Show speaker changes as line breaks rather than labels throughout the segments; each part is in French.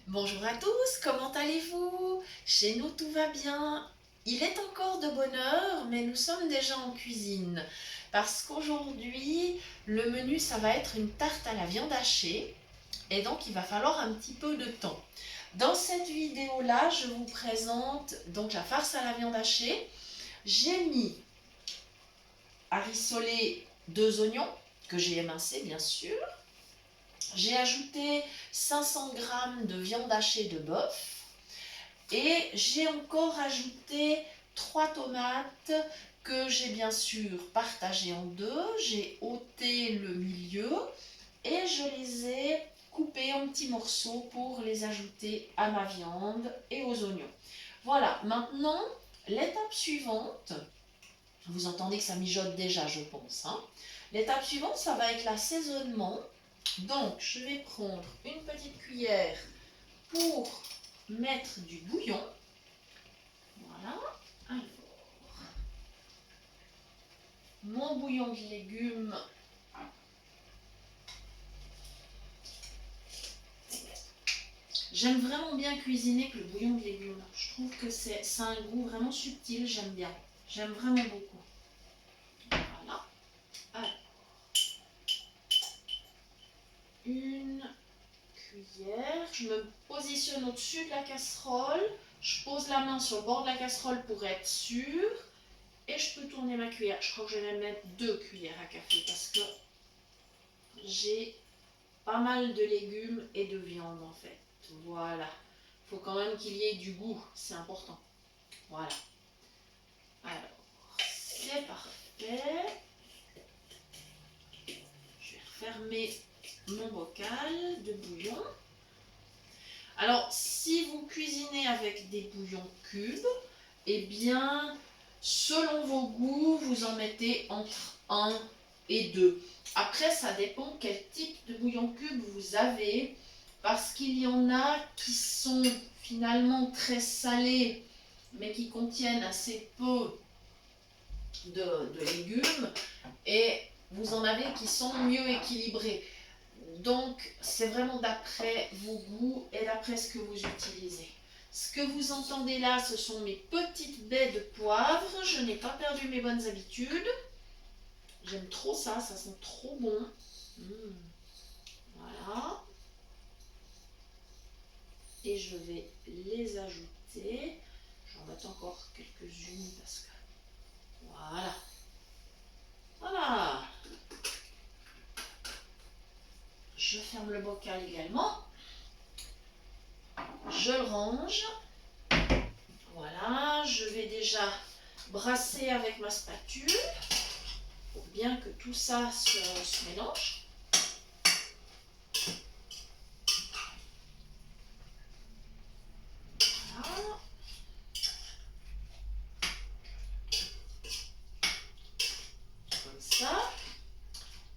Bonjour à tous, comment allez-vous? Chez nous tout va bien. Il est encore de bonne heure, mais nous sommes déjà en cuisine. Parce qu'aujourd'hui, le menu, ça va être une tarte à la viande hachée. Et donc, il va falloir un petit peu de temps. Dans cette vidéo-là, je vous présente donc la farce à la viande hachée. J'ai mis à rissoler 2 oignons, que j'ai émincés bien sûr. J'ai ajouté 500 g de viande hachée de bœuf et j'ai encore ajouté 3 tomates que j'ai bien sûr partagées en deux. J'ai ôté le milieu et je les ai coupées en petits morceaux pour les ajouter à ma viande et aux oignons. Voilà, maintenant l'étape suivante, vous entendez que ça mijote déjà je pense, hein. L'étape suivante, ça va être l'assaisonnement. Donc, je vais prendre une petite cuillère pour mettre du bouillon. Voilà. Alors, mon bouillon de légumes. J'aime vraiment bien cuisiner avec le bouillon de légumes. Je trouve que ça a un goût vraiment subtil, j'aime bien. J'aime vraiment beaucoup. Voilà. Alors, une cuillère. Je me positionne au-dessus de la casserole. Je pose la main sur le bord de la casserole pour être sûre. Et je peux tourner ma cuillère. Je crois que je vais mettre 2 cuillères à café parce que j'ai pas mal de légumes et de viande en fait. Voilà. Il faut quand même qu'il y ait du goût. C'est important. Voilà. Alors, c'est parfait. Je vais refermer mon bocal de bouillon. Alors, si vous cuisinez avec des bouillons cubes, eh bien, selon vos goûts, vous en mettez entre 1 et 2. Après, ça dépend quel type de bouillon cube vous avez, parce qu'il y en a qui sont finalement très salés, mais qui contiennent assez peu de légumes, et vous en avez qui sont mieux équilibrés. Donc, c'est vraiment d'après vos goûts et d'après ce que vous utilisez. Ce que vous entendez là, ce sont mes petites baies de poivre. Je n'ai pas perdu mes bonnes habitudes. J'aime trop ça, ça sent trop bon. Voilà. Et je vais les ajouter. J'en mets encore quelques-unes parce que... Voilà. Voilà. Je ferme le bocal également. Je le range. Voilà, je vais déjà brasser avec ma spatule pour bien que tout ça se mélange. Voilà. Comme ça.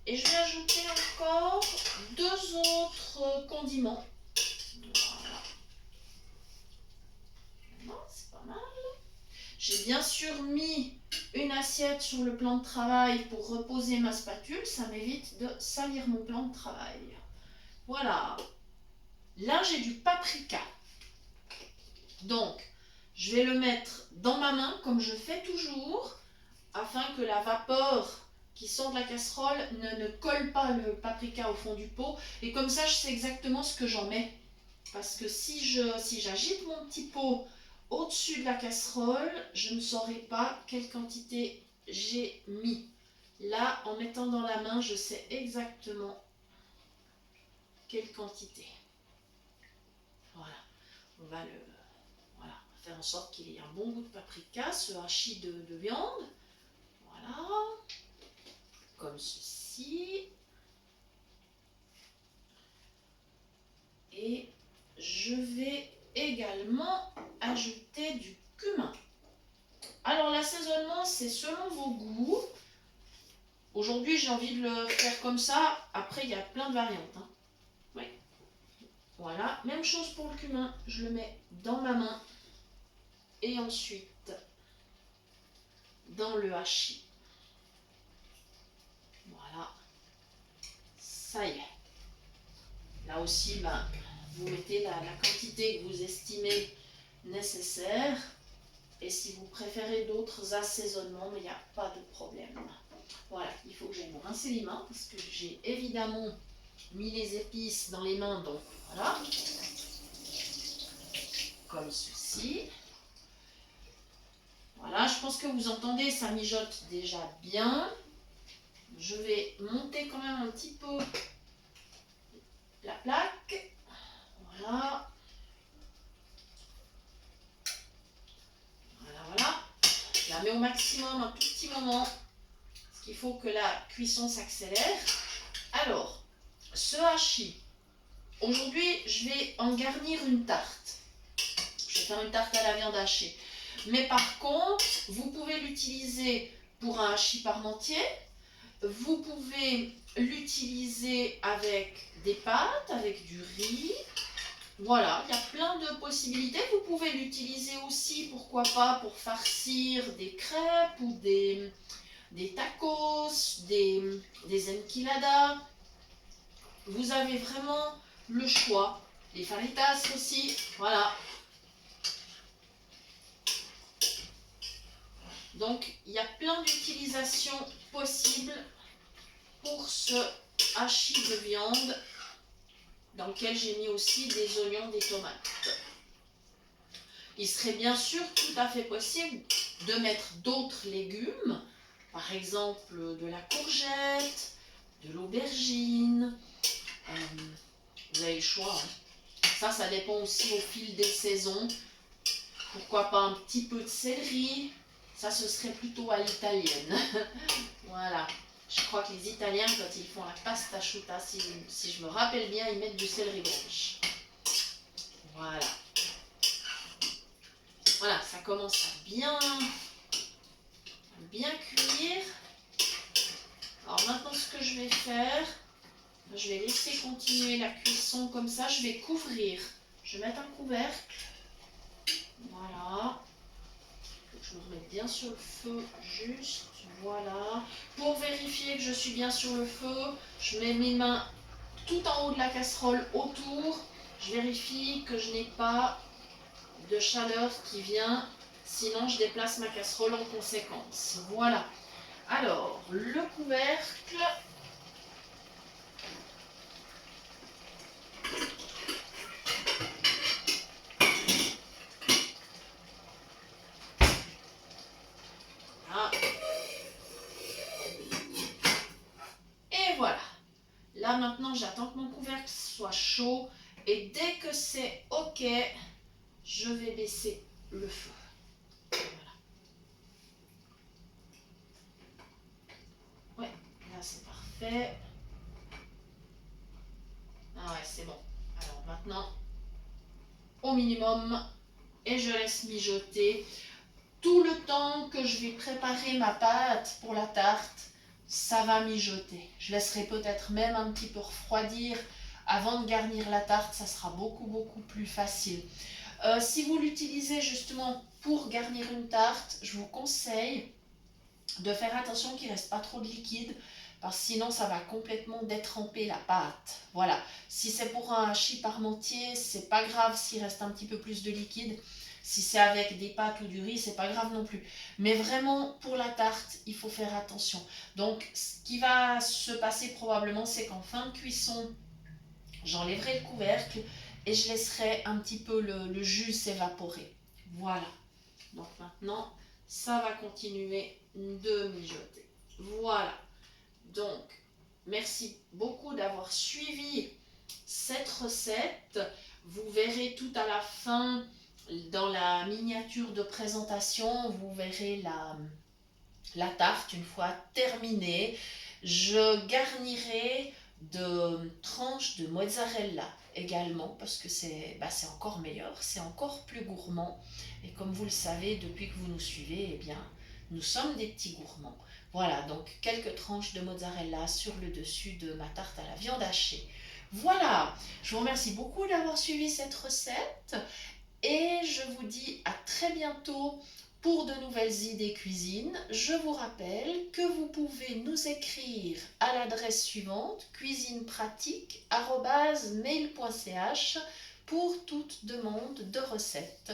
Et je vais ajouter encore 2 autres condiments. Voilà. Non, c'est pas mal. J'ai bien sûr mis une assiette sur le plan de travail pour reposer ma spatule. Ça m'évite de salir mon plan de travail. Voilà. Là, j'ai du paprika. Donc, je vais le mettre dans ma main comme je fais toujours afin que la vapeur qui sort de la casserole ne colle pas le paprika au fond du pot. Et comme ça, je sais exactement ce que j'en mets. Parce que si j'agite mon petit pot au-dessus de la casserole, je ne saurai pas quelle quantité j'ai mis. Là, en mettant dans la main, je sais exactement quelle quantité. Voilà. On va faire en sorte qu'il y ait un bon goût de paprika, ce hachis de viande. Voilà. Comme ceci. Et je vais également ajouter du cumin. Alors l'assaisonnement, c'est selon vos goûts. Aujourd'hui, j'ai envie de le faire comme ça. Après, il y a plein de variantes, hein. Oui. Voilà. Même chose pour le cumin. Je le mets dans ma main. Et ensuite, dans le hachis. Voilà. Ça y est. Là aussi, vous mettez la quantité que vous estimez nécessaire. Et si vous préférez d'autres assaisonnements, il n'y a pas de problème. Voilà, il faut que j'aille me rincer les mains parce que j'ai évidemment mis les épices dans les mains, donc voilà, comme ceci. Voilà, je pense que vous entendez, ça mijote déjà bien. Je vais monter quand même un petit peu la plaque. Voilà. Voilà. Je la mets au maximum un tout petit moment, parce qu'il faut que la cuisson s'accélère. Alors, ce hachis, aujourd'hui, je vais en garnir une tarte. Je vais faire une tarte à la viande hachée. Mais par contre, vous pouvez l'utiliser pour un hachis parmentier. Vous pouvez l'utiliser avec des pâtes, avec du riz. Voilà, il y a plein de possibilités. Vous pouvez l'utiliser aussi, pourquoi pas, pour farcir des crêpes ou des tacos, des enchiladas. Vous avez vraiment le choix. Les fajitas aussi, voilà. Donc, il y a plein d'utilisations possibles pour ce hachis de viande dans lequel j'ai mis aussi des oignons, des tomates. Il serait bien sûr tout à fait possible de mettre d'autres légumes, par exemple de la courgette, de l'aubergine. Vous avez le choix. Hein. Ça dépend aussi au fil des saisons. Pourquoi pas un petit peu de céleri. Ça, ce serait plutôt à l'italienne. Voilà. Je crois que les Italiens, quand ils font la pasta asciutta, si je me rappelle bien, ils mettent du céleri branche. Voilà. Voilà, ça commence à bien cuire. Alors maintenant, ce que je vais faire, je vais laisser continuer la cuisson comme ça. Je vais couvrir. Je vais mettre un couvercle. Voilà. Il faut que je me remette bien sur le feu, juste. Voilà. Pour vérifier que je suis bien sur le feu, je mets mes mains tout en haut de la casserole autour. Je vérifie que je n'ai pas de chaleur qui vient, sinon je déplace ma casserole en conséquence. Voilà. Alors, le couvercle. Voilà. Et voilà. Là maintenant, j'attends que mon couvercle soit chaud et dès que c'est OK, je vais baisser le feu. Voilà. Ouais, là c'est parfait. Ah ouais, c'est bon. Alors maintenant, au minimum, et je laisse mijoter. Tout le temps que je vais préparer ma pâte pour la tarte, ça va mijoter. Je laisserai peut-être même un petit peu refroidir avant de garnir la tarte, ça sera beaucoup plus facile. Si vous l'utilisez justement pour garnir une tarte, je vous conseille de faire attention qu'il ne reste pas trop de liquide, parce que sinon ça va complètement détremper la pâte. Voilà, si c'est pour un hachis parmentier, c'est pas grave s'il reste un petit peu plus de liquide. Si c'est avec des pâtes ou du riz, c'est pas grave non plus. Mais vraiment, pour la tarte, il faut faire attention. Donc, ce qui va se passer probablement, c'est qu'en fin de cuisson, j'enlèverai le couvercle et je laisserai un petit peu le jus s'évaporer. Voilà. Donc maintenant, ça va continuer de mijoter. Voilà. Donc, merci beaucoup d'avoir suivi cette recette. Vous verrez tout à la fin, dans la miniature de présentation, vous verrez la tarte une fois terminée. Je garnirai de tranches de mozzarella également parce que c'est encore meilleur, c'est encore plus gourmand. Et comme vous le savez, depuis que vous nous suivez, eh bien, nous sommes des petits gourmands. Voilà, donc quelques tranches de mozzarella sur le dessus de ma tarte à la viande hachée. Voilà, je vous remercie beaucoup d'avoir suivi cette recette et je vous dis à très bientôt Pour de nouvelles idées cuisine, je vous rappelle que vous pouvez nous écrire à l'adresse suivante cuisinepratique@mail.ch pour toute demande de recette.